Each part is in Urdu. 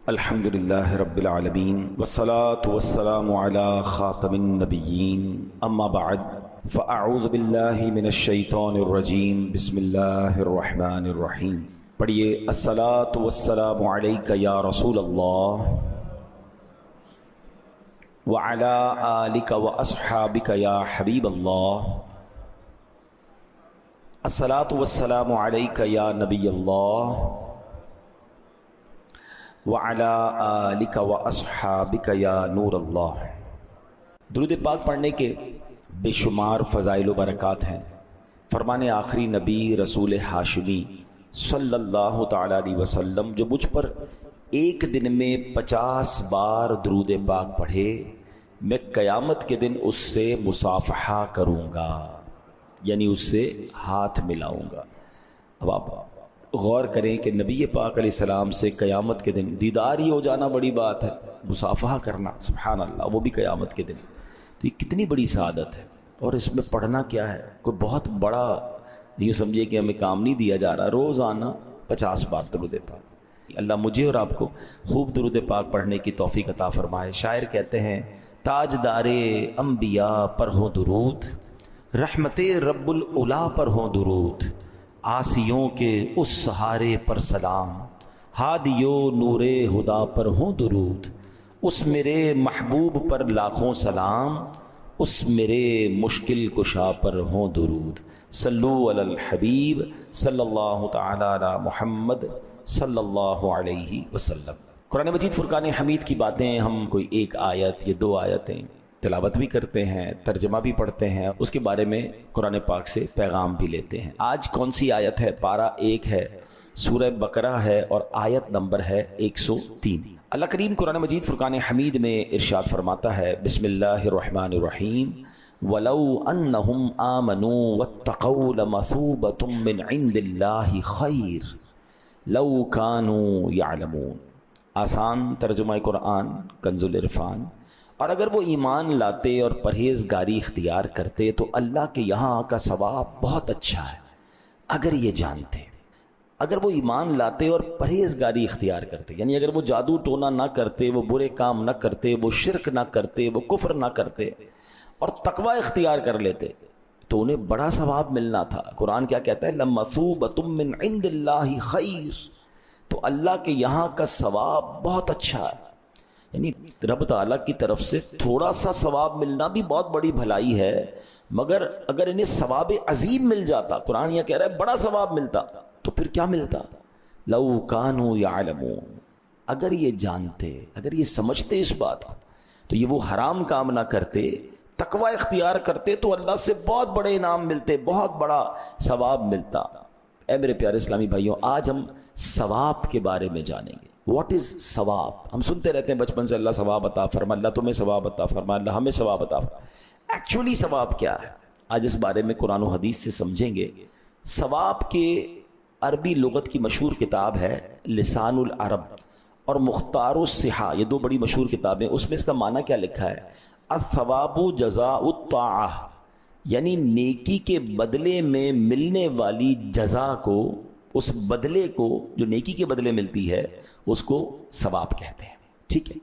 الحمد للہ رب العالمین والصلاة والسلام علی خاتم النبیین اما بعد فاعوذ باللہ من الشیطان الرجیم بسم اللہ الرحمن الرحیم۔ پڑھیے الصلاة والسلام علیک یا رسول اللہ وعلی آلک واصحابک یا حبیب اللہ، الصلاة والسلام علیک یا نبی اللہ وَعَلَىٰ آلِكَ وَأَصْحَابِكَ يَا نور اللہ۔ درود پاک پڑھنے کے بے شمار فضائل و برکات ہیں۔ فرمان آخری نبی رسول ہاشمی صلی اللہ تعالیٰ علیہ وسلم جو مجھ پر ایک دن میں 50 بار درود پاک پڑھے، میں قیامت کے دن اس سے مصافحہ کروں گا، یعنی اس سے ہاتھ ملاؤں گا۔ اب آپ غور کریں کہ نبی پاک علیہ السلام سے قیامت کے دن دیدار ہی ہو جانا بڑی بات ہے، مصافحہ کرنا، سبحان اللہ، وہ بھی قیامت کے دن، تو یہ کتنی بڑی سعادت ہے۔ اور اس میں پڑھنا کیا ہے، کوئی بہت بڑا یوں سمجھے کہ ہمیں کام نہیں دیا جا رہا، روزانہ 50 بار درود پاک۔ اللہ مجھے اور آپ کو خوب درود پاک پڑھنے کی توفیق عطا فرمائے۔ شاعر کہتے ہیں تاجدار انبیاء پر ہو درود، رحمت رب العلا پر ہو درود، آسیوں کے اس سہارے پر سلام، ہادیو نور ہدا پر ہوں درود، اس میرے محبوب پر لاکھوں سلام، اس میرے مشکل کشا پر ہوں درود۔ صلو علی الحبیب صلی اللہ تعالی علی محمد صلی اللہ علیہ وسلم۔ قرآن مجید فرقان حمید کی باتیں ہم کوئی ایک آیت یا 2 آیتیں تلاوت بھی کرتے ہیں، ترجمہ بھی پڑھتے ہیں، اس کے بارے میں قرآن پاک سے پیغام بھی لیتے ہیں۔ آج کون سی آیت ہے؟ پارہ 1 ہے، سورہ بقرہ ہے، اور آیت نمبر ہے 103۔ اللہ کریم قرآن مجید فرقان حمید میں ارشاد فرماتا ہے، بسم اللہ الرحمن الرحیم، وَلَوْ أَنَّهُمْ آمَنُوا وَاتَّقَوْا لَمَثُوبَةٌ مِّنْ عِندِ اللَّهِ خَيْرٌ لَوْ كَانُوا يَعْلَمُونَ۔ آسان ترجمہ قرآن کنز العرفان۔ اور اگر وہ ایمان لاتے اور پرہیزگاری اختیار کرتے تو اللہ کے یہاں کا ثواب بہت اچھا ہے، اگر یہ جانتے۔ اگر وہ ایمان لاتے اور پرہیزگاری اختیار کرتے، یعنی اگر وہ جادو ٹونا نہ کرتے، وہ برے کام نہ کرتے، وہ شرک نہ کرتے، وہ کفر نہ کرتے، اور تقوی اختیار کر لیتے تو انہیں بڑا ثواب ملنا تھا۔ قرآن کیا کہتا ہے؟ لَمَثُوبَةٌ مِّنْ عِندِ اللَّهِ خَيْرٌ، تو اللہ کے یہاں کا ثواب بہت اچھا ہے، یعنی رب تعالیٰ کی طرف سے تھوڑا سا ثواب ملنا بھی بہت بڑی بھلائی ہے، مگر اگر انہیں ثواب عظیم مل جاتا، قرآن یہ کہہ رہا ہے بڑا ثواب ملتا، تو پھر کیا ملتا؟ لو کانوا یعلمون، اگر یہ جانتے، اگر یہ سمجھتے اس بات کو، تو یہ وہ حرام کام نہ کرتے، تقوی اختیار کرتے، تو اللہ سے بہت بڑے انعام ملتے، بہت بڑا ثواب ملتا۔ اے میرے پیارے اسلامی بھائیوں، آج ہم ثواب کے بارے میں جانیں گے۔ واٹ از ثواب؟ ہم سنتے رہتے ہیں بچپن سے، اللہ ثواب عطا فرما، اللہ تمہیں ثواب عطا فرما، اللہ ہمیں ثواب عطا فرما۔ ایکچولی ثواب کیا ہے؟ آج اس بارے میں قرآن و حدیث سے سمجھیں گے۔ ثواب کے عربی لغت کی مشہور کتاب ہے لسان العرب اور مختار الصحہ، یہ 2 بڑی مشہور کتابیں، اس میں اس کا معنی کیا لکھا ہے؟ الثواب جزاء الطاعہ، یعنی نیکی کے بدلے میں ملنے والی جزا کو، اس بدلے کو جو نیکی کے بدلے ملتی ہے، اس کو ثواب کہتے ہیں۔ ٹھیک ہے،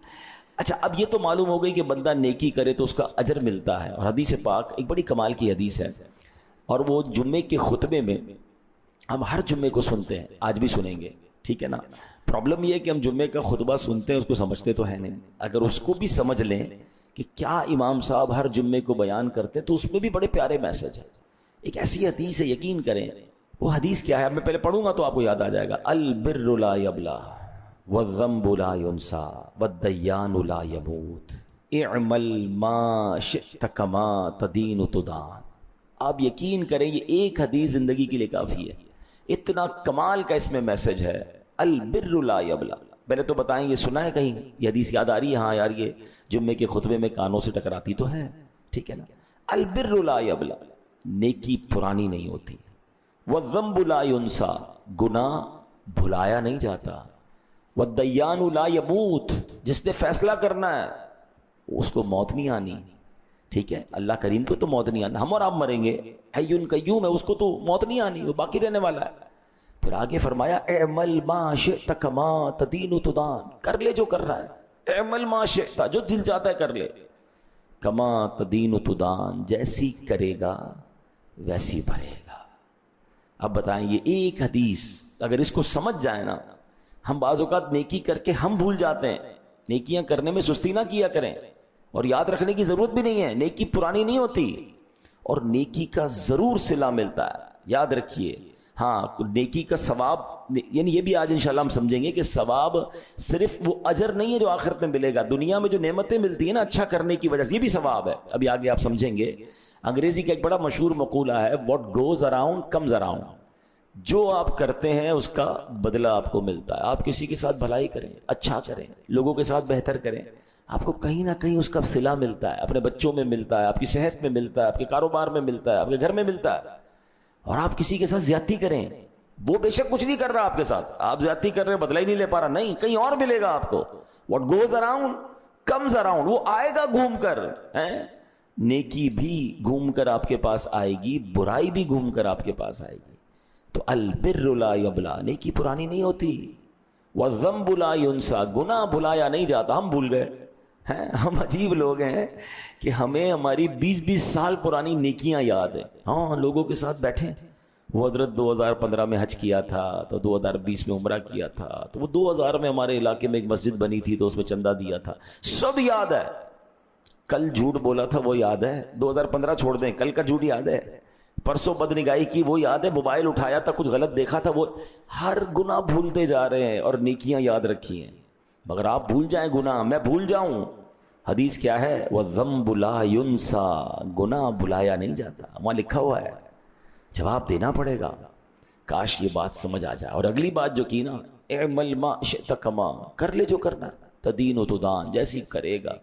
اچھا، اب یہ تو معلوم ہو گئی کہ بندہ نیکی کرے تو اس کا اجر ملتا ہے، اور حدیث پاک ایک بڑی کمال کی حدیث ہے، اور وہ جمعے کے خطبے میں ہم ہر جمعے کو سنتے ہیں، آج بھی سنیں گے، ٹھیک ہے نا۔ پرابلم یہ ہے کہ ہم جمعے کا خطبہ سنتے ہیں، اس کو سمجھتے تو ہے نہیں۔ اگر اس کو بھی سمجھ لیں کہ کیا امام صاحب ہر جمعے کو بیان کرتے ہیں، تو اس میں بھی بڑے پیارے میسج ہیں۔ ایک ایسی حدیث ہے، یقین کریں، وہ حدیث کیا ہے؟ میں پہلے پڑھوں گا تو آپ کو یاد آ جائے گا۔ البر لا یبلا والذنب لا ینسا والدیان لا یموت اعمل ما شئت کما تدین تدان۔ آپ یقین کریں، یہ ایک حدیث زندگی کے لیے کافی ہے، اتنا کمال کا اس میں میسج ہے۔ البر لا یبلا، پہلے تو بتائیں یہ سنا ہے کہیں؟ یہ حدیث یاد آ رہی ہے؟ ہاں یار، یہ جمعے کے خطبے میں کانوں سے ٹکراتی تو ہے، ٹھیک ہے نا۔ البر لا یبلا، نیکی پرانی نہیں ہوتی۔ والذنب لا ینسا، گناہ بھلایا نہیں جاتا۔ والدیان لا یموت، جس نے فیصلہ کرنا ہے اس کو موت نہیں آنی، ٹھیک ہے۔ اللہ کریم کو تو موت نہیں آنا، ہم اور آپ مریں گے، حی قیوم ہے، اس کو تو موت نہیں آنی، وہ باقی رہنے والا ہے۔ پھر آگے فرمایا اعمل ما شئت کما تدین تدان، کر لے جو کر رہا ہے، اعمل ما شئت، جو دل چاہتا ہے کر لے، کما تدین تدان، جیسی کرے گا ویسی بھرے گا۔ اب بتائیں یہ ایک حدیث اگر اس کو سمجھ جائے نا، ہم بعض اوقات نیکی کر کے ہم بھول جاتے ہیں، نیکیاں کرنے میں سستی نہ کیا کریں، اور یاد رکھنے کی ضرورت بھی نہیں ہے، نیکی پرانی نہیں ہوتی، اور نیکی کا ضرور صلہ ملتا ہے، یاد رکھیے۔ ہاں نیکی کا ثواب، یعنی یہ بھی آج انشاءاللہ ہم سمجھیں گے کہ ثواب صرف وہ اجر نہیں ہے جو آخرت میں ملے گا، دنیا میں جو نعمتیں ملتی ہیں نا اچھا کرنے کی وجہ سے، یہ بھی ثواب ہے، ابھی آگے آپ سمجھیں گے۔ انگریزی کا ایک بڑا مشہور مقولہ ہے، what goes around comes around, جو آپ کرتے ہیں اس کا بدلہ آپ کو ملتا ہے۔ آپ کسی کے ساتھ بھلائی کریں، اچھا کریں، لوگوں کے ساتھ بہتر کریں، آپ کو کہیں نہ کہیں اس کا صلہ ملتا ہے، اپنے بچوں میں ملتا ہے، آپ کی صحت میں ملتا ہے، آپ کے کاروبار میں ملتا ہے، آپ کے گھر میں ملتا ہے۔ اور آپ کسی کے ساتھ زیادتی کریں، وہ بے شک کچھ نہیں کر رہا آپ کے ساتھ، آپ زیادتی کر رہے ہیں بدلہ ہی نہیں لے پا رہا، نہیں کہیں اور ملے گا آپ کو۔ What goes around comes around, وہ آئے گا گھوم کر، نیکی بھی گھوم کر آپ کے پاس آئے گی، برائی بھی گھوم کر آپ کے پاس آئے گی۔ تو البر لا یبلا، نیکی پرانی نہیں ہوتی، والذنب لا ینسا، گناہ بھلایا نہیں جاتا۔ ہم بھول گئے ہیں، ہم عجیب لوگ ہیں کہ ہمیں ہماری 20-20 سال پرانی نیکیاں یاد ہیں۔ ہاں لوگوں کے ساتھ بیٹھے، وہ حضرت 2015 میں حج کیا تھا تو 2020 میں عمرہ کیا تھا، تو وہ 2000 میں ہمارے علاقے میں ایک مسجد بنی تھی تو اس میں چندہ دیا تھا، سب یاد ہے۔ کل جھوٹ بولا تھا وہ یاد ہے، 2015 چھوڑ دیں، کل کا جھوٹ یاد ہے، پرسوں بدنگاہی کی وہ یاد ہے، موبائل اٹھایا تھا کچھ غلط دیکھا تھا وہ، ہر گناہ بھولتے جا رہے ہیں اور نیکیاں یاد رکھی ہیں۔ مگر آپ بھول جائیں گناہ، میں بھول جاؤں، حدیث کیا ہے؟ وَالذَّنبُ لَا يُنسَى، گناہ بھلایا نہیں جاتا، وہاں لکھا ہوا ہے، جواب دینا پڑے گا۔ کاش یہ بات سمجھ آ جائے۔ اور اگلی بات جو کی نا، اعمل ما شئت کما، کر لے جو کرنا، تدین و تدان، جیسی کرے گا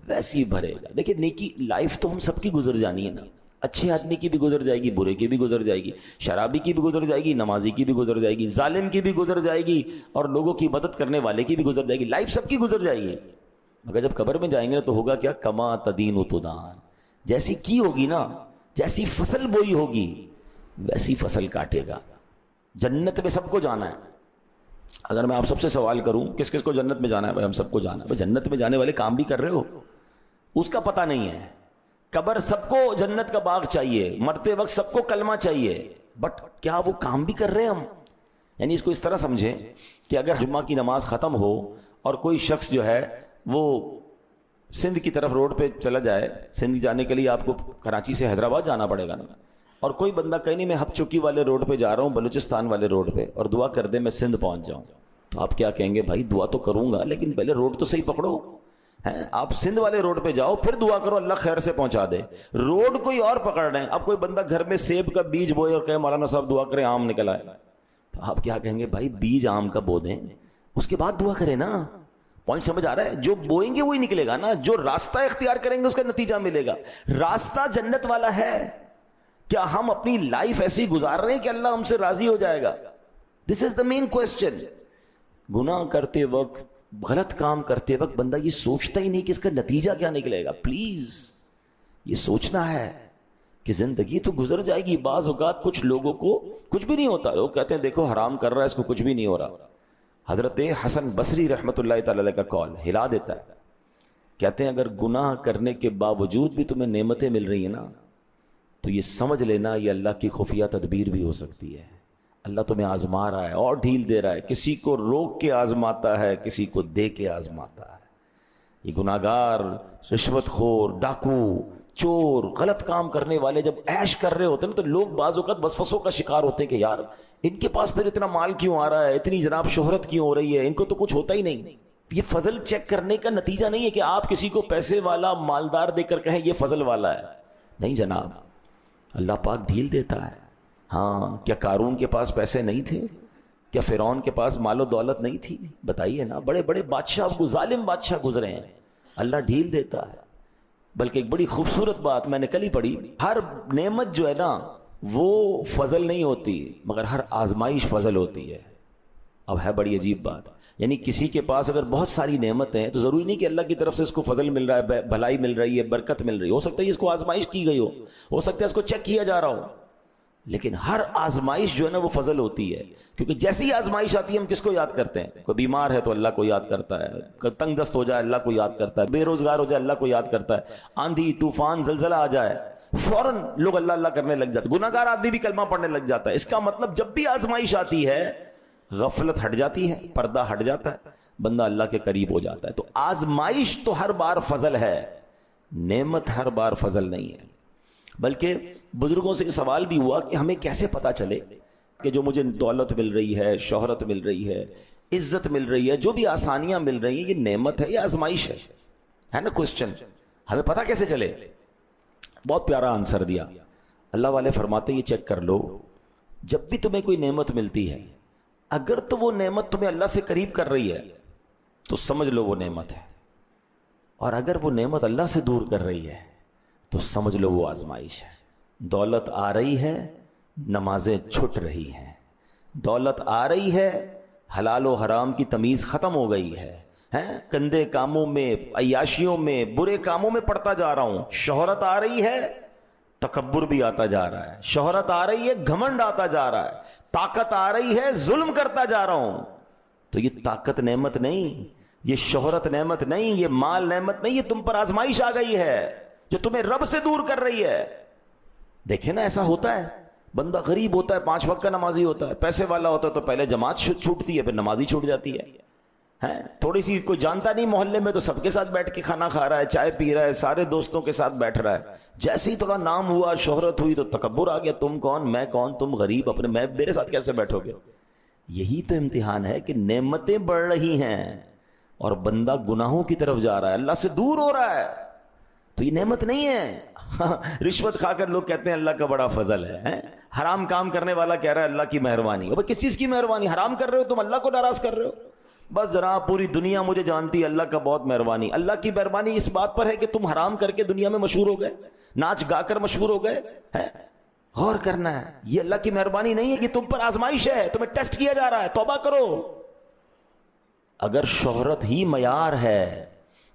ویسی بھرے گا۔ دیکھیں نیکی لائف تو ہم سب کی گزر جانی ہے نا، اچھے آدمی کی بھی گزر جائے گی، برے کی بھی گزر جائے گی، شرابی کی بھی گزر جائے گی، نمازی کی بھی گزر جائے گی، ظالم کی بھی گزر جائے گی، اور لوگوں کی مدد کرنے والے کی بھی گزر جائے گی، لائف سب کی گزر جائے گی۔ مگر جب قبر میں جائیں گے تو ہوگا کیا؟ کما تدین و تدان، جیسی کی ہوگی نا، جیسی فصل بوئی ہوگی ویسی فصل کاٹے گا۔ جنت میں سب کو جانا ہے۔ اگر میں آپ سب سے سوال کروں کس کس کو جنت میں جانا ہے، بھائی ہم سب کو جانا ہے، بھائی جنت میں جانے والے کام بھی کر رہے ہو؟ اس کا پتہ نہیں ہے۔ قبر سب کو جنت کا باغ چاہیے، مرتے وقت سب کو کلمہ چاہیے، بٹ کیا وہ کام بھی کر رہے ہیں ہم؟ یعنی اس کو اس طرح سمجھیں کہ اگر جمعہ کی نماز ختم ہو اور کوئی شخص جو ہے وہ سندھ کی طرف روڈ پہ چلا جائے، سندھ جانے کے لیے آپ کو کراچی سے حیدرآباد جانا پڑے گا نا، اور کوئی بندہ کہیں نہیں میں ہب چکی والے روڈ پہ جا رہا ہوں، بلوچستان والے روڈ پہ، اور دعا کر دے میں سندھ پہنچ جاؤں، تو آپ کیا کہیں گے؟ بھائی دعا تو کروں گا لیکن پہلے روڈ تو صحیح پکڑو۔ آپ سندھ والے روڈ پہ جاؤ پھر دعا کرو اللہ خیر سے پہنچا دے، روڈ کوئی اور پکڑ رہے ہیں۔ اب کوئی بندہ گھر میں سیب کا بیج بوئے اور کہے مولانا صاحب دعا کریں آم نکل آئے، تو آپ کیا کہیں گے؟ بھائی بیج آم کا بو دیں، اس کے بعد دعا کریں نا۔ پوائنٹ سمجھ آ رہا ہے؟ جو بوئیں گے وہی نکلے گا نا، جو راستہ اختیار کریں گے اس کا نتیجہ ملے گا۔ راستہ جنت والا ہے۔ کیا ہم اپنی لائف ایسی گزار رہے ہیں کہ اللہ ہم سے راضی ہو جائے گا؟ دس از دا مین کوسچن۔ گناہ کرتے وقت، غلط کام کرتے وقت بندہ یہ سوچتا ہی نہیں کہ اس کا نتیجہ کیا نکلے گا۔ پلیز یہ سوچنا ہے کہ زندگی تو گزر جائے گی۔ بعض اوقات کچھ لوگوں کو کچھ بھی نہیں ہوتا، لوگ کہتے ہیں دیکھو حرام کر رہا ہے اس کو کچھ بھی نہیں ہو رہا۔ حضرت حسن بصری رحمۃ اللہ تعالی علیہ کا قول ہلا دیتا ہے، کہتے ہیں اگر گناہ کرنے کے باوجود بھی تمہیں نعمتیں مل رہی ہیں نا تو یہ سمجھ لینا یہ اللہ کی خفیہ تدبیر بھی ہو سکتی ہے۔ اللہ تمہیں آزما رہا ہے اور ڈھیل دے رہا ہے، کسی کو روک کے آزماتا ہے، کسی کو دے کے آزماتا ہے۔ یہ گناہگار، رشوت خور، ڈاکو، چور، غلط کام کرنے والے جب عیش کر رہے ہوتے ہیں تو لوگ بعض اوقات وسوسوں کا شکار ہوتے ہیں کہ یار ان کے پاس پھر اتنا مال کیوں آ رہا ہے، اتنی جناب شہرت کیوں ہو رہی ہے، ان کو تو کچھ ہوتا ہی نہیں۔ یہ فضل چیک کرنے کا نتیجہ نہیں ہے کہ آپ کسی کو پیسے والا مالدار دے کر کہیں یہ فضل والا ہے، نہیں جناب، اللہ پاک ڈھیل دیتا ہے۔ ہاں کیا قارون کے پاس پیسے نہیں تھے؟ کیا فرعون کے پاس مال و دولت نہیں تھی؟ بتائیے نا، بڑے بڑے بادشاہ، ظالم بادشاہ گزرے ہیں، اللہ ڈھیل دیتا ہے۔ بلکہ ایک بڑی خوبصورت بات میں نے کل ہی پڑھی، ہر نعمت جو ہے نا وہ فضل نہیں ہوتی مگر ہر آزمائش فضل ہوتی ہے۔ اب ہے بڑی عجیب بات، یعنی کسی کے پاس اگر بہت ساری نعمتیں ہیں تو ضروری نہیں کہ اللہ کی طرف سے اس کو فضل مل رہا ہے، بھلائی مل رہی ہے، برکت مل رہی ہے، ہو سکتا ہے اس کو آزمائش کی گئی ہو سکتا ہے اس کو چیک کیا جا رہا ہو۔ لیکن ہر آزمائش جو ہے نا وہ فضل ہوتی ہے، کیونکہ جیسی آزمائش آتی ہے ہم کس کو یاد کرتے ہیں؟ کوئی بیمار ہے تو اللہ کو یاد کرتا ہے، کوئی تنگ دست ہو جائے اللہ کو یاد کرتا ہے، بے روزگار ہو جائے اللہ کو یاد کرتا ہے، آندھی طوفان زلزلہ آ جائے فوراً لوگ اللہ اللہ کرنے لگ جاتے، گناہ گار آدمی بھی کلمہ پڑھنے لگ جاتا ہے۔ اس کا مطلب جب بھی آزمائش آتی ہے غفلت ہٹ جاتی ہے، پردہ ہٹ جاتا ہے، بندہ اللہ کے قریب ہو جاتا ہے۔ تو آزمائش تو ہر بار فضل ہے، نعمت ہر بار فضل نہیں ہے۔ بلکہ بزرگوں سے سوال بھی ہوا کہ ہمیں کیسے پتا چلے کہ جو مجھے دولت مل رہی ہے، شہرت مل رہی ہے، عزت مل رہی ہے، جو بھی آسانیاں مل رہی ہیں، یہ نعمت ہے یا آزمائش ہے نا کوسچن، ہمیں پتا کیسے چلے؟ بہت پیارا آنسر دیا اللہ والے، فرماتے یہ چیک کر لو، جب بھی تمہیں کوئی نعمت ملتی ہے اگر تو وہ نعمت تمہیں اللہ سے قریب کر رہی ہے تو سمجھ لو وہ نعمت ہے، اور اگر وہ نعمت اللہ سے دور کر رہی ہے تو سمجھ لو وہ آزمائش ہے۔ دولت آ رہی ہے، نمازیں چھٹ رہی ہیں، دولت آ رہی ہے، حلال و حرام کی تمیز ختم ہو گئی ہے، گندے کاموں میں، عیاشیوں میں، برے کاموں میں پڑتا جا رہا ہوں، شہرت آ رہی ہے، تکبر بھی آتا جا رہا ہے، شہرت آ رہی ہے، گھمنڈ آتا جا رہا ہے، طاقت آ رہی ہے، ظلم کرتا جا رہا ہوں۔ تو یہ طاقت نعمت نہیں، یہ شہرت نعمت نہیں، یہ مال نعمت نہیں، یہ تم پر آزمائش آ گئی ہے جو تمہیں رب سے دور کر رہی ہے۔ دیکھیں نا ایسا ہوتا ہے، بندہ غریب ہوتا ہے، 5 وقت کا نمازی ہوتا ہے، پیسے والا ہوتا ہے تو پہلے جماعت چھوٹتی ہے، پھر نمازی چھوٹ جاتی ہے، تھوڑی سی کوئی جانتا نہیں محلے میں تو سب کے ساتھ بیٹھ کے کھانا کھا رہا ہے، چائے پی رہا ہے، سارے دوستوں کے ساتھ بیٹھ رہا ہے، جیسے ہی تھوڑا نام ہوا، شہرت ہوئی تو تکبر آ گیا، تم کون میں کون، تم غریب، اپنے میں میرے ساتھ کیسے بیٹھو گے؟ یہی تو امتحان ہے کہ نعمتیں بڑھ رہی ہیں اور بندہ گناہوں کی طرف جا رہا ہے، اللہ سے دور ہو رہا ہے، تو یہ نعمت نہیں ہے۔ رشوت کھا کر لوگ کہتے ہیں اللہ کا بڑا فضل ہے، حرام کام کرنے والا کہہ رہا ہے اللہ کی مہربانی۔ اب کس چیز کی مہربانی؟ حرام کر رہے ہو تم، اللہ کو ناراض کر رہے ہو۔ بس جناب پوری دنیا مجھے جانتی ہے اللہ کا بہت مہربانی۔ اللہ کی مہربانی اس بات پر ہے کہ تم حرام کر کے دنیا میں مشہور ہو گئے، ناچ گا کر مشہور ہو گئے، غور کرنا ہے، یہ اللہ کی مہربانی نہیں ہے، یہ تم پر آزمائش ہے، تمہیں ٹیسٹ کیا جا رہا ہے، توبہ کرو۔ اگر شہرت ہی معیار ہے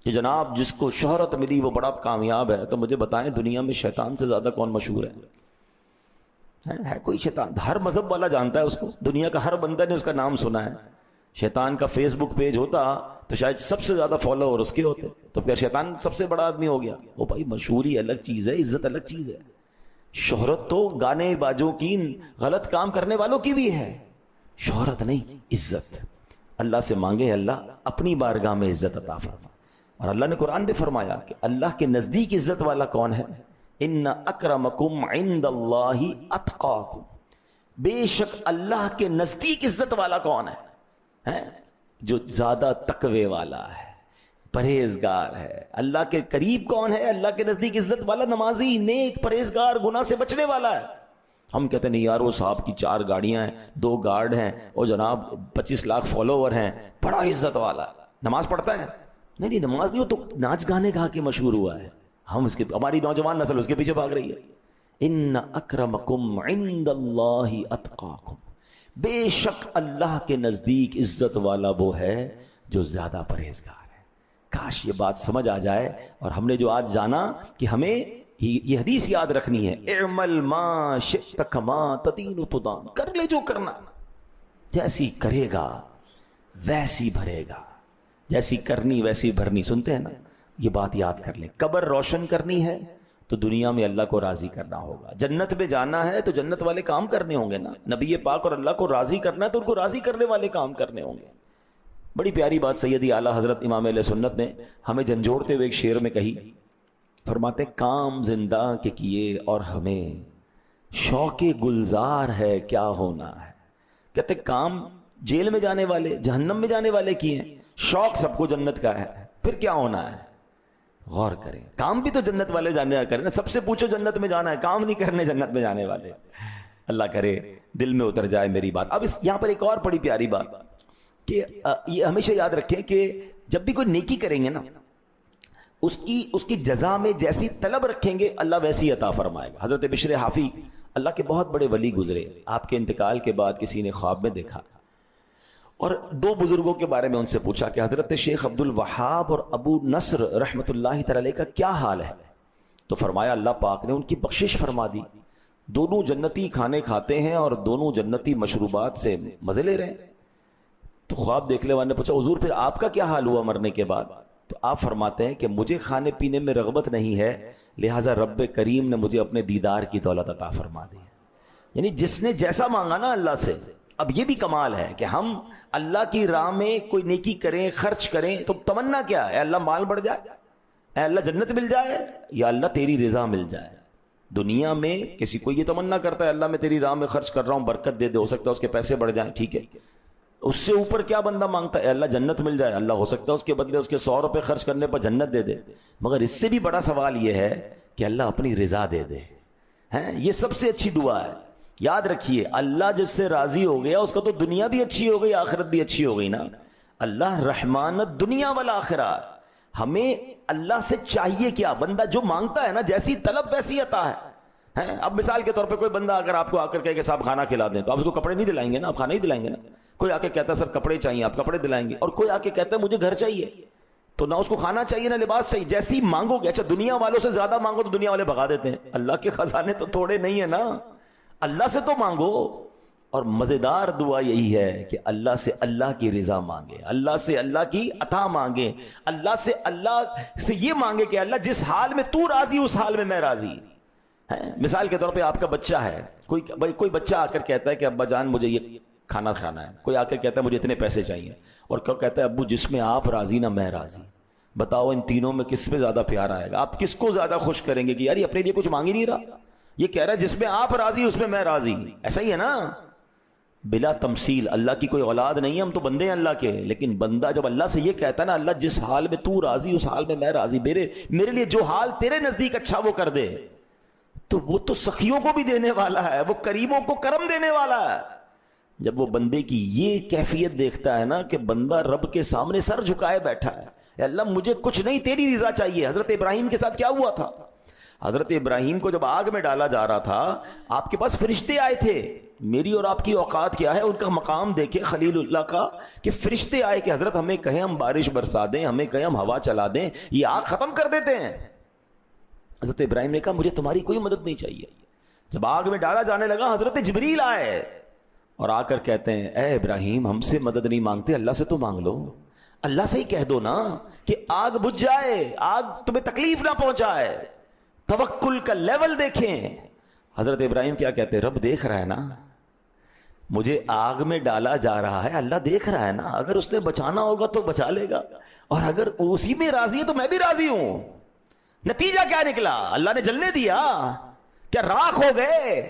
کہ جناب جس کو شہرت ملی وہ بڑا کامیاب ہے، تو مجھے بتائیں دنیا میں شیطان سے زیادہ کون مشہور ہے کوئی شیطان؟ ہر مذہب والا جانتا ہے اس کو، دنیا کا ہر بندہ نے اس کا نام سنا ہے۔ شیطان کا فیس بک پیج ہوتا تو شاید سب سے زیادہ فالوور اس کے ہوتے، تو پھر شیطان سب سے بڑا آدمی ہو گیا۔ وہ بھائی مشہوری الگ چیز ہے، عزت الگ چیز ہے، شہرت تو گانے باجوں کی، غلط کام کرنے والوں کی بھی ہے، شہرت نہیں، عزت۔ اللہ سے مانگے اللہ اپنی بارگاہ میں عزت عطا فرما، اور اللہ نے قرآن میں فرمایا کہ اللہ کے نزدیک عزت والا کون ہے؟ ان اکرمکم عند اللہ اتقاکم، بے شک اللہ کے نزدیک عزت والا کون ہے؟ جو زیادہ تقوی والا ہے، پرہیزگار ہے۔ اللہ کے قریب کون ہے؟ اللہ کے نزدیک عزت والا نمازی، نیک، پرہیزگار، گناہ سے بچنے والا ہے۔ ہم کہتے ہیں نہیں یار وہ صاحب کی 4 گاڑیاں ہیں، 2 گارڈ ہیں، اور جناب 25 لاکھ فالوور ہیں، بڑا عزت والا ہے، نماز پڑھتا ہے؟ نہیں نماز نہیں، وہ تو ناچ گانے گا کے مشہور ہوا ہے، ہم اس کے، ہماری نوجوان نسل اس کے پیچھے بھاگ رہی ہے۔ ان اکرمکم عند اللہ اتقاکم، بے شک اللہ کے نزدیک عزت والا وہ ہے جو زیادہ پرہیزگار ہے۔ کاش یہ بات سمجھ آ جائے، اور ہم نے جو آج جانا کہ ہمیں یہ حدیث یاد رکھنی ہے، اعمل ما شئت کما تدین تدان، کر لے جو کرنا، جیسی کرے گا ویسی بھرے گا، جیسی کرنی ویسی بھرنی۔ سنتے ہیں نا، یہ بات یاد کر لیں، قبر روشن کرنی ہے تو دنیا میں اللہ کو راضی کرنا ہوگا، جنت میں جانا ہے تو جنت والے کام کرنے ہوں گے نا، نبی پاک اور اللہ کو راضی کرنا ہے تو ان کو راضی کرنے والے کام کرنے ہوں گے۔ بڑی پیاری بات سیدی اعلیٰ حضرت امام اہل سنت نے ہمیں جھنجھوڑتے ہوئے ایک شعر میں کہی، فرماتے کام زندہ کے کیے اور ہمیں شوق گلزار ہے کیا ہونا ہے۔ کہتے کام جیل میں جانے والے، جہنم میں جانے والے کیے ہیں، شوق سب کو جنت کا ہے، پھر کیا ہونا ہے؟ غور کریں، کام بھی تو جنت والے جانے کریں نا، سب سے پوچھو جنت میں جانا ہے، کام نہیں کرنے جنت میں جانے والے۔ اللہ کرے دل میں اتر جائے میری بات۔ اب یہاں پر ایک اور بڑی پیاری بات کہ یہ ہمیشہ یاد رکھیں کہ جب بھی کوئی نیکی کریں گے نا، اس کی جزا میں جیسی طلب رکھیں گے اللہ ویسی عطا فرمائے گا۔ حضرت بشر حافی اللہ کے بہت بڑے ولی گزرے، آپ کے انتقال کے بعد کسی نے خواب میں دیکھا اور 2 بزرگوں کے بارے میں ان سے پوچھا کہ حضرت شیخ عبد الوہاب اور ابو نصر رحمت اللہ تعالی علیہ کا کیا حال ہے؟ تو فرمایا اللہ پاک نے ان کی بخشش فرما دی، دونوں جنتی کھانے کھاتے ہیں اور دونوں جنتی مشروبات سے مزے لے رہے ہیں. تو خواب دیکھنے والے نے پوچھا حضور پھر آپ کا کیا حال ہوا مرنے کے بعد؟ تو آپ فرماتے ہیں کہ مجھے کھانے پینے میں رغبت نہیں ہے، لہٰذا رب کریم نے مجھے اپنے دیدار کی دولت عطا فرما دی. یعنی جس نے جیسا مانگا نا اللہ سے. اب یہ بھی کمال ہے کہ ہم اللہ کی راہ میں کوئی نیکی کریں، خرچ کریں، تو تمنا کیا ہے؟ اے اللہ مال بڑھ جائے، اے اللہ جنت مل جائے، یا اللہ تیری رضا مل جائے. دنیا میں کسی کو یہ تمنا کرتا ہے اللہ میں تیری راہ میں خرچ کر رہا ہوں، برکت دے دے، ہو سکتا ہے اس کے پیسے بڑھ جائیں، ٹھیک ہے. اس سے اوپر کیا بندہ مانگتا ہے؟ اللہ جنت مل جائے، اللہ ہو سکتا ہے اس کے بدلے اس کے 100 روپے خرچ کرنے پر جنت دے دے. مگر اس سے بھی بڑا سوال یہ ہے کہ اللہ اپنی رضا دے دے. یہ سب سے اچھی دعا ہے. یاد رکھیے اللہ جس سے راضی ہو گیا اس کا تو دنیا بھی اچھی ہو گئی، آخرت بھی اچھی ہو گئی نا. اللہ رحمانت دنیا والآخرہ. ہمیں اللہ سے چاہیے کیا؟ بندہ جو مانگتا ہے نا، جیسی طلب ویسی عطا ہے. اب مثال کے طور پہ کوئی بندہ اگر آپ کو آ کر کہے کہ صاحب کھانا کھلا دیں، تو آپ اس کو کپڑے نہیں دلائیں گے نا، آپ کھانا ہی دلائیں گے نا. کوئی آ کے کہتا ہے سر کپڑے چاہیے، آپ کپڑے دلائیں گے. اور کوئی آ کے کہتا ہے مجھے گھر چاہیے، تو نہ اس کو کھانا چاہیے نہ لباس چاہیے. جیسی مانگو گے. اچھا دنیا والوں سے زیادہ مانگو تو دنیا والے بھگا دیتے ہیں. اللہ کے خزانے تو تھوڑے نہیں ہیں نا، اللہ سے تو مانگو. اور مزیدار دعا یہی ہے کہ اللہ سے اللہ کی رضا مانگے، اللہ سے اللہ کی عطا مانگے، اللہ سے یہ مانگے کہ اللہ جس حال میں تو راضی اس حال میں راضی. مثال کے طور پہ آپ کا بچہ ہے، کوئی بچہ آ کر کہتا ہے کہ ابا جان مجھے یہ کھانا کھانا ہے. کوئی آ کر کہتا ہے مجھے اتنے پیسے چاہیے، اور کوئی کہتا ہے ابو جس میں آپ راضی نہ میں راضی. بتاؤ ان تینوں میں کس پہ زیادہ پیار آئے گا؟ آپ کس کو زیادہ خوش کریں گے کہ یار یہ اپنے لیے کچھ مانگ ہی نہیں رہا، یہ کہہ رہا ہے جس میں آپ راضی اس میں میں راضی. ایسا ہی ہے نا، بلا تمثیل. اللہ کی کوئی اولاد نہیں ہے، ہم تو بندے ہیں اللہ کے. لیکن بندہ جب اللہ سے یہ کہتا ہے نا اللہ جس حال میں تو راضی اس حال میں میں راضی، میرے لیے جو حال تیرے نزدیک اچھا وہ کر دے، تو وہ تو سخیوں کو بھی دینے والا ہے، وہ قریبوں کو کرم دینے والا ہے. جب وہ بندے کی یہ کیفیت دیکھتا ہے نا کہ بندہ رب کے سامنے سر جھکائے بیٹھا ہے، اے اللہ مجھے کچھ نہیں تیری رضا چاہیے. حضرت ابراہیم کے ساتھ کیا ہوا تھا؟ حضرت ابراہیم کو جب آگ میں ڈالا جا رہا تھا، آپ کے پاس فرشتے آئے تھے. میری اور آپ کی اوقات کیا ہے، ان کا مقام دیکھے خلیل اللہ کا، کہ فرشتے آئے کہ حضرت ہمیں کہیں ہم بارش برسا دیں، ہمیں کہیں ہم ہوا چلا دیں، یہ آگ ختم کر دیتے ہیں. حضرت ابراہیم نے کہا مجھے تمہاری کوئی مدد نہیں چاہیے. جب آگ میں ڈالا جانے لگا حضرت جبریل آئے اور آ کر کہتے ہیں اے ابراہیم ہم سے مدد نہیں مانگتے، اللہ سے تو مانگ لو. اللہ سے ہی کہہ دو نا کہ آگ بجھ جائے، آگ تمہیں تکلیف نہ پہنچائے. توکل کا لیول دیکھیں. حضرت ابراہیم کیا کہتے ہیں؟ رب دیکھ رہا ہے نا، مجھے آگ میں ڈالا جا رہا ہے، اللہ دیکھ رہا ہے نا، اگر اس نے بچانا ہوگا تو بچا لے گا، اور اگر اسی میں راضی ہے تو میں بھی راضی ہوں. نتیجہ کیا نکلا؟ اللہ نے جلنے دیا کیا؟ راکھ ہو گئے.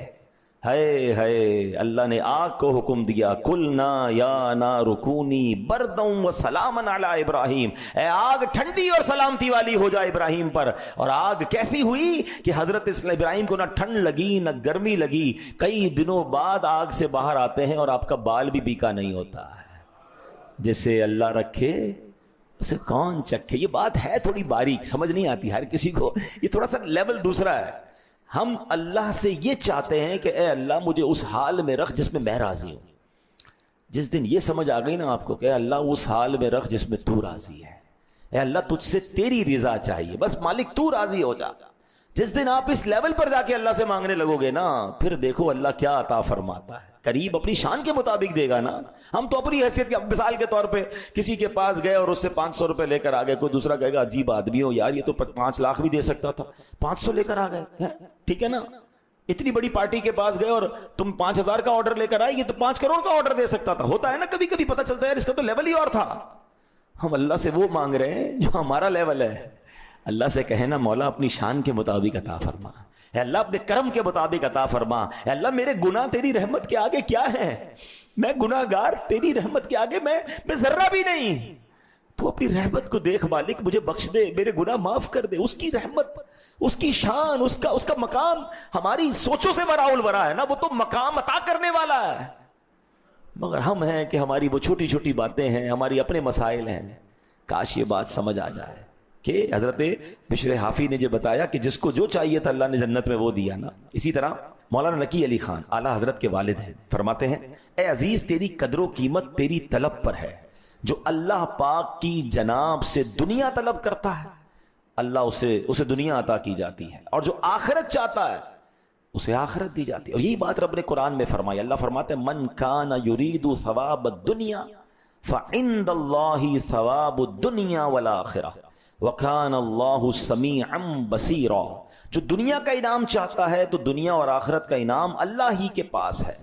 ہے اللہ نے آگ کو حکم دیا قلنا یا نار کونی برداً وسلاما علی ابراہیم، اے آگ ٹھنڈی اور سلامتی والی ہو جائے ابراہیم پر. اور آگ کیسی ہوئی کہ حضرت ابراہیم کو نہ ٹھنڈ لگی نہ گرمی لگی. کئی دنوں بعد آگ سے باہر آتے ہیں اور آپ کا بال بھی بیکا نہیں ہوتا ہے. جسے اللہ رکھے اسے کون چکھے. یہ بات ہے تھوڑی باریک، سمجھ نہیں آتی ہر کسی کو، یہ تھوڑا سا لیول دوسرا ہے. ہم اللہ سے یہ چاہتے ہیں کہ اے اللہ مجھے اس حال میں رکھ جس میں میں راضی ہوں. جس دن یہ سمجھ آ گئی نا آپ کو کہ اے اللہ اس حال میں رکھ جس میں تو راضی ہے، اے اللہ تجھ سے تیری رضا چاہیے، بس مالک تو راضی ہو جا. جس دن آپ اس لیول پر جا کے اللہ سے مانگنے لگو گے نا، پھر دیکھو اللہ کیا عطا فرماتا ہے. قریب اپنی شان کے مطابق دے گا نا. ہم تو اپنی حیثیت کی، مثال کے طور پہ کسی کے پاس گئے اور اس سے 500 روپے لے کر آ گئے. کوئی دوسرا کہے گا عجیب آدمی ہو یار، یہ تو 5 لاکھ بھی دے سکتا تھا، 500 لے کر آ گئے. ٹھیک ہے نا، اتنی بڑی پارٹی کے پاس گئے اور تم 5000 کا آرڈر لے کر آئے، یہ تو 5 کروڑ کا آرڈر دے سکتا تھا. ہوتا ہے نا کبھی کبھی، پتہ چلتا ہے یار اس کا تو لیول ہی اور تھا. ہم اللہ سے وہ مانگ رہے ہیں جو ہمارا لیول ہے. اللہ سے کہیں نا مولا اپنی شان کے مطابق عطا فرما، اے اللہ اپنے کرم کے مطابق عطا فرما. اے اللہ میرے گناہ تیری رحمت کے آگے کیا ہے؟ میں گناہگار، تیری رحمت کے آگے میں ذرہ بھی نہیں. تو اپنی رحمت کو دیکھ مالک، مجھے بخش دے، میرے گناہ معاف کر دے. اس کی رحمت، اس کی شان، اس کا مقام ہماری سوچوں سے وراء الورا ہے نا. وہ تو مقام عطا کرنے والا ہے. مگر ہم ہیں کہ ہماری وہ چھوٹی چھوٹی باتیں ہیں، ہماری اپنے مسائل ہیں. کاش یہ بات سمجھ آ جائے کہ حضرت بشر حافی نے جو بتایا کہ جس کو جو چاہیے تھا اللہ نے جنت میں وہ دیا نا. اسی طرح مولانا نقی علی خان اعلیٰ حضرت کے والد ہیں، فرماتے ہیں اے عزیز تیری قدر و قیمت تیری طلب پر ہے. جو اللہ پاک کی جناب سے دنیا طلب کرتا ہے اللہ اسے دنیا عطا کی جاتی ہے، اور جو آخرت چاہتا ہے اسے آخرت دی جاتی ہے. اور یہی بات رب نے قرآن میں فرمائی. اللہ فرماتے ہیں من کان یرید ثواب الدنیا فعند اللہ ثواب الدنیا والآخرہ وکان اللہ سمیعا بصیرا. جو دنیا کا انعام چاہتا ہے تو دنیا اور آخرت کا انعام اللہ ہی کے پاس ہے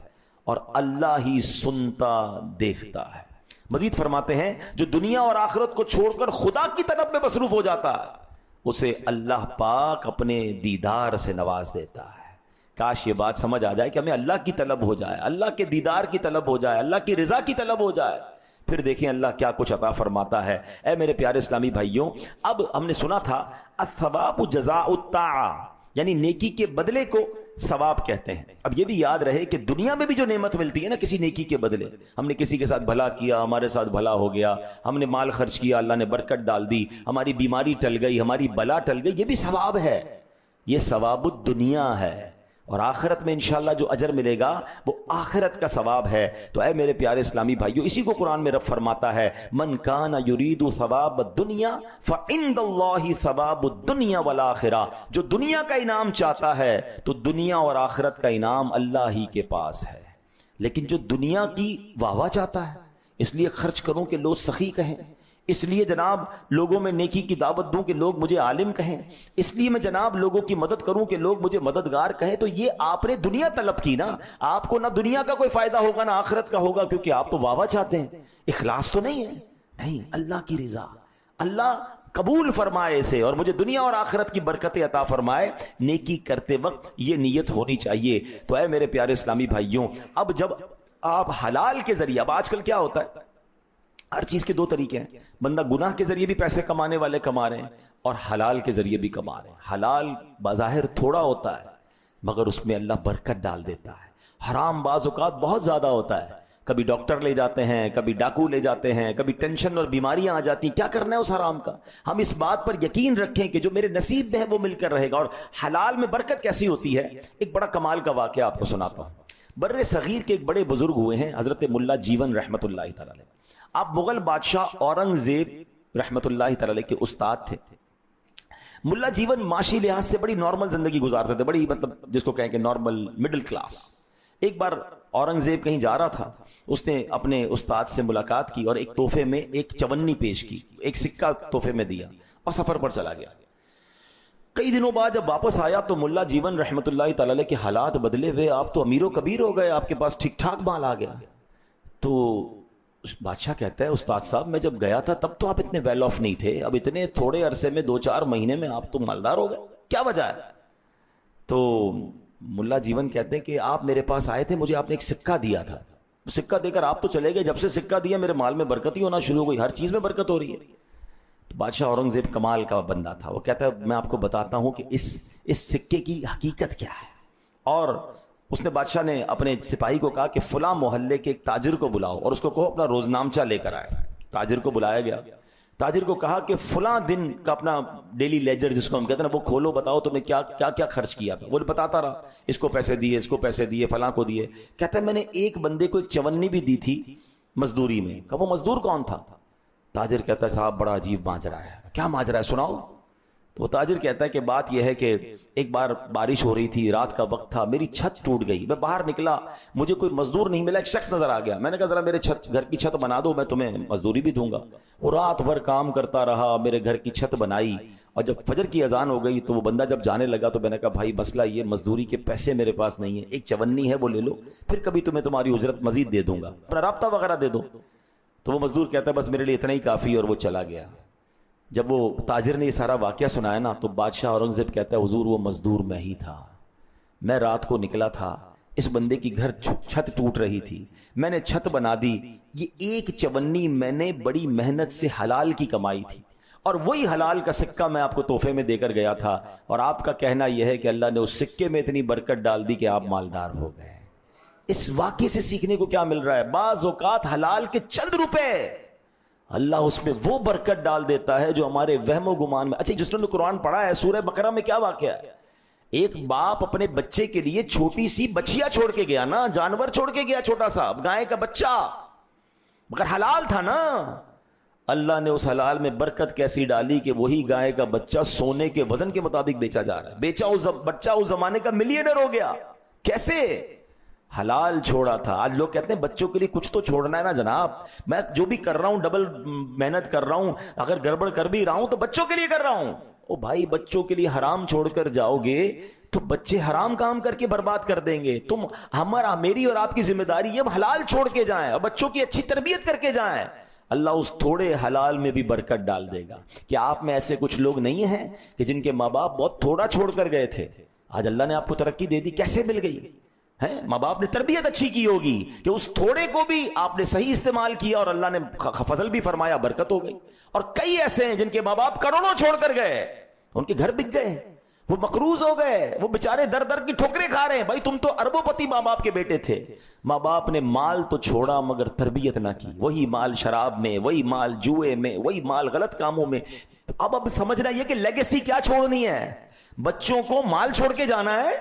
اور اللہ ہی سنتا دیکھتا ہے. مزید فرماتے ہیں جو دنیا اور آخرت کو چھوڑ کر خدا کی طلب میں مصروف ہو جاتا ہے اسے اللہ پاک اپنے دیدار سے نواز دیتا ہے. کاش یہ بات سمجھ آ جائے کہ ہمیں اللہ کی طلب ہو جائے, اللہ کے دیدار کی طلب ہو جائے, اللہ کی رضا کی طلب ہو جائے, پھر دیکھیں اللہ کیا کچھ عطا فرماتا ہے. اے میرے پیارے اسلامی بھائیوں, اب ہم نے سنا تھا الثواب جزاء الطاعہ, یعنی نیکی کے بدلے کو ثواب کہتے ہیں. اب یہ بھی یاد رہے کہ دنیا میں بھی جو نعمت ملتی ہے نا کسی نیکی کے بدلے, ہم نے کسی کے ساتھ بھلا کیا, ہمارے ساتھ بھلا ہو گیا, ہم نے مال خرچ کیا, اللہ نے برکت ڈال دی, ہماری بیماری ٹل گئی, ہماری بلا ٹل گئی, یہ بھی ثواب ہے. یہ ثواب الدنیا ہے. اور آخرت میں انشاءاللہ جو اجر ملے گا وہ آخرت کا ثواب ہے. تو اے میرے پیارے اسلامی بھائیوں, اسی کو قرآن میں رب فرماتا ہے من کان یرید ثواب الدنیا فعند اللہ ثواب الدنیا والآخرہ. جو دنیا کا انعام چاہتا ہے تو دنیا اور آخرت کا انعام اللہ ہی کے پاس ہے. لیکن جو دنیا کی واہ واہ چاہتا ہے, اس لیے خرچ کروں کہ لوگ سخی کہیں, اس لیے جناب لوگوں میں نیکی کی دعوت دوں کہ لوگ مجھے عالم کہیں, اس لیے میں جناب لوگوں کی مدد کروں کہ لوگ مجھے مددگار کہیں, تو یہ آپ نے دنیا طلب کی نا. آپ کو نہ دنیا کا کوئی فائدہ ہوگا نہ آخرت کا ہوگا, کیونکہ آپ تو واہ واہ چاہتے ہیں, اخلاص تو نہیں ہے. نہیں, اللہ کی رضا, اللہ قبول فرمائے اسے اور مجھے دنیا اور آخرت کی برکتیں عطا فرمائے. نیکی کرتے وقت یہ نیت ہونی چاہیے. تو اے میرے پیارے اسلامی بھائیوں, اب جب آپ حلال کے ذریعے, اب آج کل کیا ہوتا ہے, ہر چیز کے دو طریقے ہیں. بندہ گناہ کے ذریعے بھی پیسے کمانے والے کما رہے ہیں اور حلال کے ذریعے بھی کما رہے ہیں. حلال بظاہر تھوڑا ہوتا ہے مگر اس میں اللہ برکت ڈال دیتا ہے. حرام بعض اوقات بہت زیادہ ہوتا ہے, کبھی ڈاکٹر لے جاتے ہیں, کبھی ڈاکو لے جاتے ہیں, کبھی ٹینشن اور بیماریاں آ جاتی ہیں. کیا کرنا ہے اس حرام کا؟ ہم اس بات پر یقین رکھیں کہ جو میرے نصیب میں ہے وہ مل کر رہے گا. اور حلال میں برکت کیسی ہوتی ہے, ایک بڑا کمال کا واقعہ آپ کو سناتا ہوں. بر صغیر کے ایک بڑے بزرگ ہوئے ہیں حضرت ملا جیون رحمت اللہ تعالی علیہ. آپ مغل بادشاہ اورنگزیب رحمت اللہ تعالی علیہ کے استاد تھے. ملا جیون معاشی لحاظ سے بڑی نارمل زندگی گزارتے تھے, بڑی مطلب جس کو کہیں کہ نارمل مڈل کلاس. ایک بار اورنگزیب کہیں جا رہا تھا, اس نے اپنے استاد سے ملاقات کی اور ایک تحفے میں ایک چونی پیش کی, ایک سکہ تحفے میں دیا اور سفر پر چلا گیا. کئی دنوں بعد جب واپس آیا تو ملا جیون رحمت اللہ تعالی علیہ کے حالات بدلے ہوئے. آپ تو امیر و کبیر ہو گئے, آپ کے پاس ٹھیک ٹھاک مال آ گیا. تو بادشاہ کہتا ہے استاد صاحب میں جب گیا تھا تب تو آپ اتنے ویل آف نہیں تھے, اب اتنے تھوڑے عرصے میں 2-4 مہینے میں آپ تو مالدار ہو گئے, کیا وجہ ہے؟ تو ملا جیون کہتے ہیں کہ آپ میرے پاس آئے تھے, مجھے آپ نے ایک سکہ دیا تھا, سکہ دے کر آپ تو چلے گئے, جب سے سکہ دیا میرے مال میں برکت ہی ہونا شروع ہو گئی, ہر چیز میں برکت ہو رہی ہے. تو بادشاہ اورنگزیب کمال کا بندہ تھا, وہ کہتا ہے میں آپ کو بتاتا ہوں کہ اس سکے کی حقیقت کیا ہے. اور اس نے بادشاہ نے اپنے سپاہی کو کہا کہ فلاں محلے کے ایک تاجر کو بلاؤ اور اس کو کہو اپنا روزنامچہ لے کر آئے. تاجر کو بلایا گیا, تاجر کو کہا کہ فلاں دن کا اپنا ڈیلی لیجر جس کو ہم کہتے ہیں نا وہ کھولو, بتاؤ تم نے کیا کیا خرچ کیا. وہ بتاتا رہا, اس کو پیسے دیے, اس کو پیسے دیے, فلاں کو دیے. کہتا ہے میں نے ایک بندے کو ایک چونی بھی دی تھی مزدوری میں. کہا وہ مزدور کون تھا؟ تاجر کہتا ہے صاحب بڑا عجیب ماجرا ہے. کیا ماجرا ہے سناؤ. تو وہ تاجر کہتا ہے کہ بات یہ ہے کہ ایک بار بارش ہو رہی تھی, رات کا وقت تھا, میری چھت ٹوٹ گئی, میں باہر نکلا, مجھے کوئی مزدور نہیں ملا, ایک شخص نظر آ گیا, میں نے کہا ذرا میرے گھر کی چھت بنا دو, میں تمہیں مزدوری بھی دوں گا. وہ رات بھر کام کرتا رہا, میرے گھر کی چھت بنائی, اور جب فجر کی اذان ہو گئی تو وہ بندہ جب جانے لگا تو میں نے کہا بھائی مسئلہ یہ مزدوری کے پیسے میرے پاس نہیں ہے, ایک چونی ہے وہ لے لو, پھر کبھی تمہیں تمہاری اجرت مزید دے دوں گا, اپنا رابطہ وغیرہ دے دو. تو وہ مزدور کہتا ہے بس میرے لیے اتنا ہی کافی, اور وہ چلا گیا. جب وہ تاجر نے یہ سارا واقعہ سنایا نا تو بادشاہ اورنگزیب کہتا ہے حضور وہ مزدور میں ہی تھا, میں رات کو نکلا تھا, اس بندے کی گھر چھت ٹوٹ رہی تھی, میں نے چھت بنا دی, یہ ایک چونی میں نے بڑی محنت سے حلال کی کمائی تھی, اور وہی حلال کا سکہ میں آپ کو تحفے میں دے کر گیا تھا, اور آپ کا کہنا یہ ہے کہ اللہ نے اس سکے میں اتنی برکت ڈال دی کہ آپ مالدار ہو گئے. اس واقعے سے سیکھنے کو کیا مل رہا ہے؟ بعض اوقات حلال کے چند روپے اللہ اس میں وہ برکت ڈال دیتا ہے جو ہمارے وہم و گمان میں. اچھا جس نے قرآن پڑھا ہے سورہ بقرہ میں کیا واقعہ ہے؟ ایک باپ اپنے بچے کے لیے چھوٹی سی بچیا چھوڑ کے گیا نا, جانور چھوڑ کے گیا چھوٹا سا گائے کا بچہ, مگر حلال تھا نا. اللہ نے اس حلال میں برکت کیسی ڈالی کہ وہی گائے کا بچہ سونے کے وزن کے مطابق بیچا جا رہا ہے. بیچا بچہ اس زمانے کا ملینئر ہو گیا. کیسے؟ حلال چھوڑا تھا. آج لوگ کہتے ہیں بچوں کے لیے کچھ تو چھوڑنا ہے نا جناب. میں جو بھی کر رہا ہوں ڈبل محنت کر رہا ہوں, اگر گڑبڑ کر بھی رہا ہوں تو بچوں کے لیے کر رہا ہوں. او بھائی, بچوں کے لیے حرام چھوڑ کر جاؤ گے تو بچے حرام کام کر کے برباد کر دیں گے. تم میری اور آپ کی ذمہ داری یہ حلال چھوڑ کے جائیں اور بچوں کی اچھی تربیت کر کے جائیں. اللہ اس تھوڑے حلال میں بھی برکت ڈال دے گا. کیا آپ میں ایسے کچھ لوگ نہیں ہیں کہ جن کے ماں باپ بہت تھوڑا چھوڑ کر گئے تھے, آج اللہ نے آپ کو ترقی دے دی؟ کیسے مل گئی ہے؟ ماں باپ نے تربیت اچھی کی ہوگی کہ اس تھوڑے کو بھی آپ نے صحیح استعمال کیا اور اللہ نے فضل بھی فرمایا, برکت ہو گئی. اور کئی ایسے ہیں جن کے ماں باپ کروڑوں چھوڑ کر گئے, ان کے گھر بک گئے, وہ مقروض ہو گئے, وہ بیچارے در در کی ٹھوکریں کھا رہے ہیں. بھائی تم تو اربوں پتی ماں باپ کے بیٹے تھے, ماں باپ نے مال تو چھوڑا مگر تربیت نہ کی. وہی مال شراب میں, وہی مال جوئے میں, وہی مال غلط کاموں میں. اب سمجھنا یہ کہ لیگیسی کیا چھوڑنی ہے, بچوں کو مال چھوڑ کے جانا ہے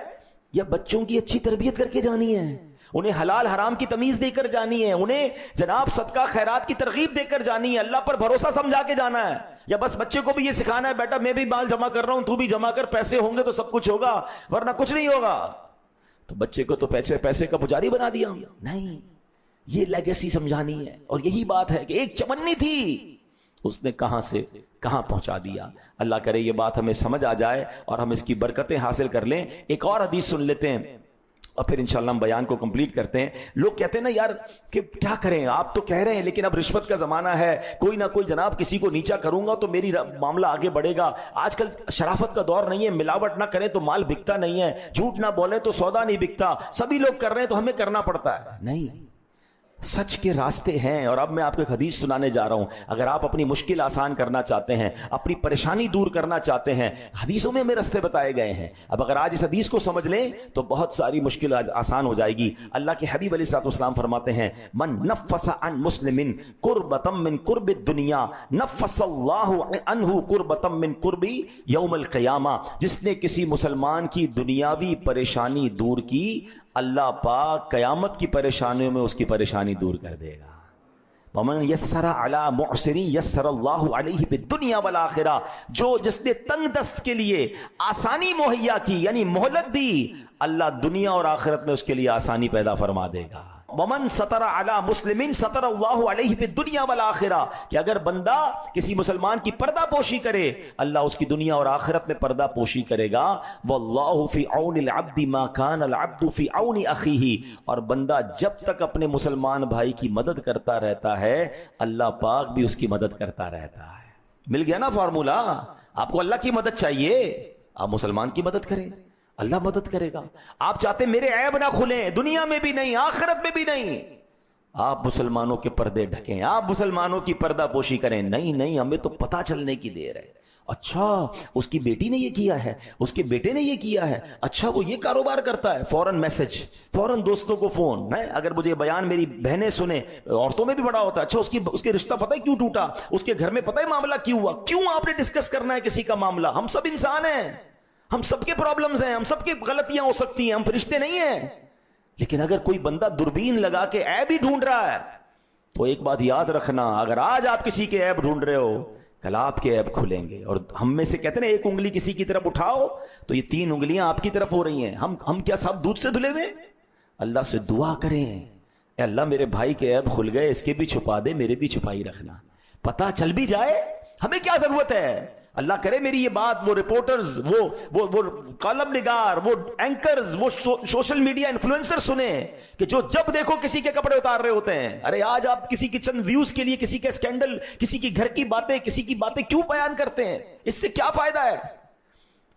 یا بچوں کی اچھی تربیت کر کے جانی ہے, انہیں حلال حرام کی تمیز دے کر جانی ہے, انہیں جناب صدقہ خیرات کی ترغیب دے کر جانی ہے, اللہ پر بھروسہ سمجھا کے جانا ہے, یا بس بچے کو بھی یہ سکھانا ہے بیٹا میں بھی مال جمع کر رہا ہوں تو بھی جمع کر, پیسے ہوں گے تو سب کچھ ہوگا ورنہ کچھ نہیں ہوگا. تو بچے کو تو پیسے کا پجاری بنا دیا. نہیں, یہ لیگیسی سمجھانی ہے. اور یہی بات ہے کہ ایک چمنی تھی, اس نے کہاں سے کہاں پہنچا دیا. اللہ کرے یہ بات ہمیں سمجھ آ جائے اور ہم اس کی برکتیں حاصل کر لیں. ایک اور حدیث سن لیتے ہیں اور پھر انشاءاللہ ہم بیان کو کمپلیٹ کرتے ہیں. لوگ کہتے ہیں نا یار کہ کیا کریں, آپ تو کہہ رہے ہیں لیکن اب رشوت کا زمانہ ہے, کوئی نہ کوئی جناب کسی کو نیچا کروں گا تو میری معاملہ آگے بڑھے گا. آج کل شرافت کا دور نہیں ہے, ملاوٹ نہ کریں تو مال بکتا نہیں ہے, جھوٹ نہ بولیں تو سودا نہیں بکتا, سبھی لوگ کر رہے ہیں تو ہمیں کرنا پڑتا ہے. نہیں, سچ کے راستے ہیں. اور اب میں آپ کو ایک حدیث سنانے جا رہا ہوں. اگر آپ اپنی مشکل آسان کرنا چاہتے ہیں, اپنی پریشانی دور کرنا چاہتے ہیں, حدیثوں میں ہمیں راستے بتائے گئے ہیں. اب اگر آج اس حدیث کو سمجھ لیں تو بہت ساری مشکل آسان ہو جائے گی. اللہ کے حبیب علیہ الصلوۃ والسلام فرماتے ہیں من نفس عن مسلم قربۃ من قرب الدنیا نفس اللہ عنہ قربۃ من قرب یوم القیامہ. جس نے کسی مسلمان کی دنیاوی پریشانی دور کی, اللہ پاک قیامت کی پریشانیوں میں اس کی پریشانی دور کر دے گا. ومن یسر علی معسر یسر اللہ علیہ بالدنیا والآخرہ. جس نے تنگ دست کے لیے آسانی مہیا کی یعنی مہلت دی, اللہ دنیا اور آخرت میں اس کے لیے آسانی پیدا فرما دے گا. ومن ستر علی مسلم ستر اللہ علیہ بالدنیا والآخرہ. کہ اگر بندہ کسی مسلمان کی پردہ پوشی کرے, اللہ اس کی دنیا اور آخرت میں پردہ پوشی کرے گا. واللہ فی عون العبد ما کان العبد فی عون اخیہ. اور بندہ جب تک اپنے مسلمان بھائی کی مدد کرتا رہتا ہے, اللہ پاک بھی اس کی مدد کرتا رہتا ہے. مل گیا نا فارمولا. آپ کو اللہ کی مدد چاہیے, آپ مسلمان کی مدد کریں, اللہ مدد کرے گا. آپ چاہتے میرے عیب نہ کھلیں, دنیا میں بھی نہیں آخرت میں بھی نہیں, آپ مسلمانوں کے پردے ڈھکیں, آپ مسلمانوں کی پردہ پوشی کریں. نہیں, ہمیں تو پتہ چلنے کی دیر ہے. اچھا اس کی بیٹی نے یہ کیا ہے, اس کے بیٹے نے یہ کیا ہے, اچھا وہ یہ کاروبار کرتا ہے, فوراً میسج, فوراً دوستوں کو فون ہے. اگر مجھے بیان میری بہنیں سنیں, عورتوں میں بھی بڑا ہوتا ہے, اچھا اس کے رشتہ پتہ ہے کیوں ٹوٹا, اس کے گھر میں پتہ ہے معاملہ کیوں ہوا. کیوں آپ نے ڈسکس کرنا ہے کسی کا معاملہ؟ ہم سب انسان ہیں, ہم سب کے پرابلمز ہیں, ہم سب کی غلطیاں ہو سکتی ہیں, ہم فرشتے نہیں ہیں. لیکن اگر کوئی بندہ دوربین لگا کے عیب ہی ڈھونڈ رہا ہے تو ایک بات یاد رکھنا, اگر آج آپ کسی کے عیب ڈھونڈ رہے ہو, کل آپ کے عیب کھلیں گے. اور ہم میں سے کہتے ہیں ایک انگلی کسی کی طرف اٹھاؤ تو یہ 3 انگلیاں آپ کی طرف ہو رہی ہیں. ہم کیا سب دودھ سے دھلے ہوئے؟ اللہ سے دعا کریں, اے اللہ میرے بھائی کے عیب کھل گئے, اس کے بھی چھپا دے, میرے بھی چھپائی رکھنا. پتہ چل بھی جائے, ہمیں کیا ضرورت ہے. اللہ کرے میری یہ بات وہ رپورٹرز, وہ کالم نگار, وہ اینکرز, وہ سوشل میڈیا انفلوئنسر سنیں کہ جو جب دیکھو کسی کے کپڑے اتار رہے ہوتے ہیں. ارے آج آپ کسی کی چند ویوز کے لیے کسی کے اسکینڈل, کسی کی گھر کی باتیں, کسی کی باتیں کیوں بیان کرتے ہیں؟ اس سے کیا فائدہ ہے؟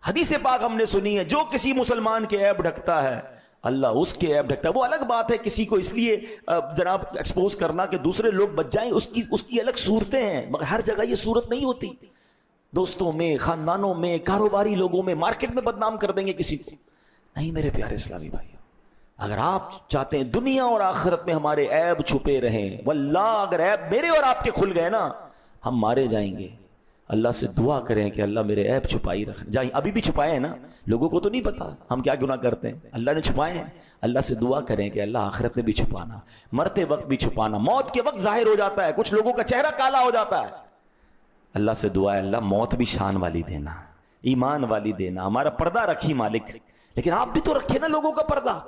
حدیث پاک ہم نے سنی ہے, جو کسی مسلمان کے عیب ڈھکتا ہے اللہ اس کے عیب ڈھکتا ہے. وہ الگ بات ہے کسی کو اس لیے جناب ایکسپوز کرنا کہ دوسرے لوگ بچ جائیں, اس کی الگ صورتیں ہیں, مگر ہر جگہ یہ صورت نہیں ہوتی. دوستوں میں, خاندانوں میں, کاروباری لوگوں میں, مارکیٹ میں بدنام کر دیں گے کسی کو. نہیں میرے پیارے اسلامی بھائیو, اگر آپ چاہتے ہیں دنیا اور آخرت میں ہمارے عیب چھپے رہیں, واللہ اگر عیب میرے اور آپ کے کھل گئے نا, ہم مارے جائیں گے. اللہ سے دعا کریں کہ اللہ میرے عیب چھپائی رکھ جائیں. ابھی بھی چھپائے ہیں نا, لوگوں کو تو نہیں پتا ہم کیا گناہ کرتے ہیں, اللہ نے چھپائے ہیں. اللہ سے دعا کریں کہ اللہ آخرت میں بھی چھپانا, مرتے وقت بھی چھپانا. موت کے وقت ظاہر ہو جاتا ہے, کچھ لوگوں کا چہرہ کالا ہو جاتا ہے. اللہ سے دعا ہے اللہ موت بھی شان والی دینا, ایمان والی دینا. ہمارا پردہ رکھی مالک, لیکن آپ بھی تو رکھے نا لوگوں کا پردہ.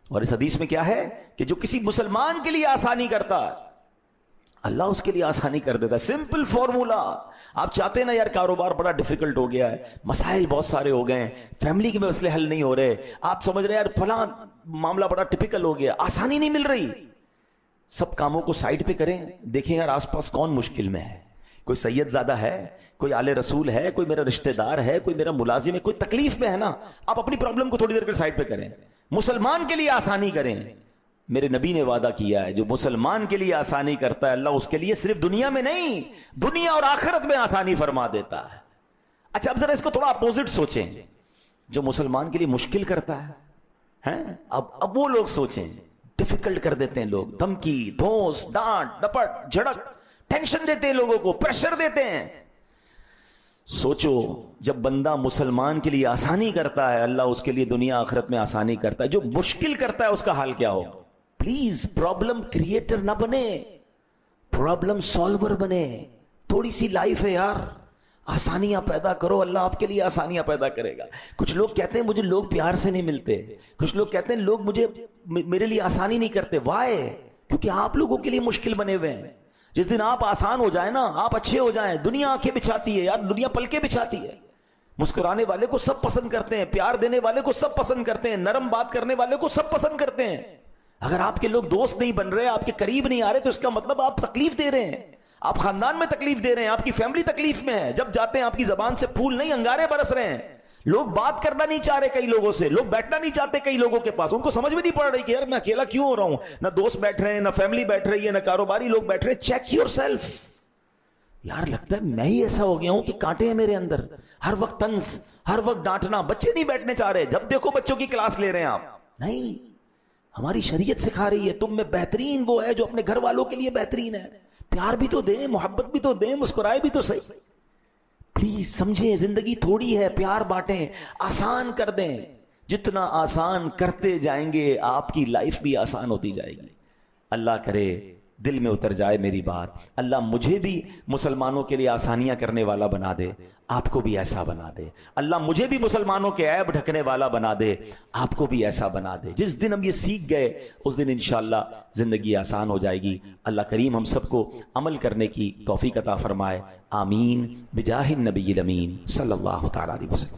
اور اس حدیث میں کیا ہے کہ جو کسی مسلمان کے لیے آسانی کرتا ہے اللہ اس کے لیے آسانی کر دیتا ہے. Simple formula. آپ چاہتے ہیں نا یار کاروبار بڑا ڈیفیکلٹ ہو گیا ہے, مسائل بہت سارے ہو گئے ہیں, فیملی کے مسئلے حل نہیں ہو رہے, آپ سمجھ رہے ہیں یار فلاں معاملہ بڑا ٹپیکل ہو گیا, آسانی نہیں مل رہی. سب کاموں کو سائڈ پہ کریں, دیکھیں یار آس پاس کون مشکل میں ہے. کوئی سید زادہ ہے, کوئی آل رسول ہے, کوئی میرا رشتہ دار ہے, کوئی میرا ملازم ہے, کوئی تکلیف میں ہے نا, آپ اپنی پرابلم کو تھوڑی دیر کے سائڈ پہ کریں, مسلمان کے لیے آسانی کریں. میرے نبی نے وعدہ کیا ہے جو مسلمان کے لیے آسانی کرتا ہے اللہ اس کے لیے صرف دنیا میں نہیں دنیا اور آخرت میں آسانی فرما دیتا ہے. اچھا اب ذرا اس کو تھوڑا اپوزٹ سوچیں, جو مسلمان کے لیے مشکل کرتا ہے اب وہ لوگ سوچیں, ڈیفیکلٹ کر دیتے ہیں لوگ, دھمکی دھوس ڈانٹ ڈپٹ جھڑک, ٹینشن دیتے ہیں لوگوں کو, پریشر دیتے ہیں. سوچو جب بندہ مسلمان کے لیے آسانی کرتا ہے اللہ اس کے لیے دنیا آخرت میں آسانی کرتا ہے. جو مشکل کرتا ہے اس کا حال کیا ہو. پلیز پرابلم کریٹر نہ بنے, پرابلم سالور بنے. تھوڑی سی لائف ہے یار, آسانیاں پیدا کرو, اللہ آپ کے لیے آسانیاں پیدا کرے گا. کچھ لوگ کہتے ہیں مجھے لوگ پیار سے نہیں ملتے, کچھ لوگ کہتے ہیں لوگ میرے لیے آسانی نہیں کرتے. وائے؟ کیونکہ آپ لوگوں کے لیے مشکل بنے ہوئے ہیں. جس دن آپ آسان ہو جائیں نا, آپ اچھے ہو جائیں, دنیا آنکھیں بچھاتی ہے یار, دنیا پلکیں بچھاتی ہے. مسکرانے والے کو سب پسند کرتے ہیں, پیار دینے والے کو سب پسند کرتے ہیں, نرم بات کرنے والے کو سب پسند کرتے ہیں. اگر آپ کے لوگ دوست نہیں بن رہے, آپ کے قریب نہیں آ رہے, تو اس کا مطلب آپ تکلیف دے رہے ہیں, آپ خاندان میں تکلیف دے رہے ہیں, آپ کی فیملی تکلیف میں ہے. جب جاتے ہیں آپ کی زبان سے پھول نہیں انگارے برس رہے ہیں. لوگ بات کرنا نہیں چاہ رہے کئی لوگوں سے, لوگ بیٹھنا نہیں چاہتے کئی لوگوں کے پاس. ان کو سمجھ میں نہیں پڑ رہی کہ یار میں اکیلا کیوں ہو رہا ہوں, نہ دوست بیٹھ رہے ہیں, نہ فیملی بیٹھ رہی ہے, نہ کاروباری لوگ بیٹھ رہے ہیں. Check your self. یار لگتا ہے میں ہی ایسا ہو گیا ہوں کہ کانٹے ہیں میرے اندر, ہر وقت طنز, ہر وقت ڈانٹنا. بچے نہیں بیٹھنے چاہ رہے, جب دیکھو بچوں کی کلاس لے رہے ہیں آپ. نہیں, ہماری شریعت سکھا رہی ہے تم میں بہترین وہ ہے جو اپنے گھر والوں کے لیے بہترین ہے. پیار بھی تو دیں, محبت بھی تو دیں, مسکرائے بھی تو صحیح. پلیز سمجھیں زندگی تھوڑی ہے, پیار بانٹیں, آسان کر دیں. جتنا آسان کرتے جائیں گے آپ کی لائف بھی آسان ہوتی جائے گی. اللہ کرے دل میں اتر جائے میری بات, اللہ مجھے بھی مسلمانوں کے لیے آسانیاں کرنے والا بنا دے, آپ کو بھی ایسا بنا دے. اللہ مجھے بھی مسلمانوں کے عیب ڈھکنے والا بنا دے, آپ کو بھی ایسا بنا دے. جس دن ہم یہ سیکھ گئے اس دن انشاءاللہ زندگی آسان ہو جائے گی. اللہ کریم ہم سب کو عمل کرنے کی توفیق عطا فرمائے. آمین بجاہ النبی الامین صلی اللہ تعالی علیہ وسلم.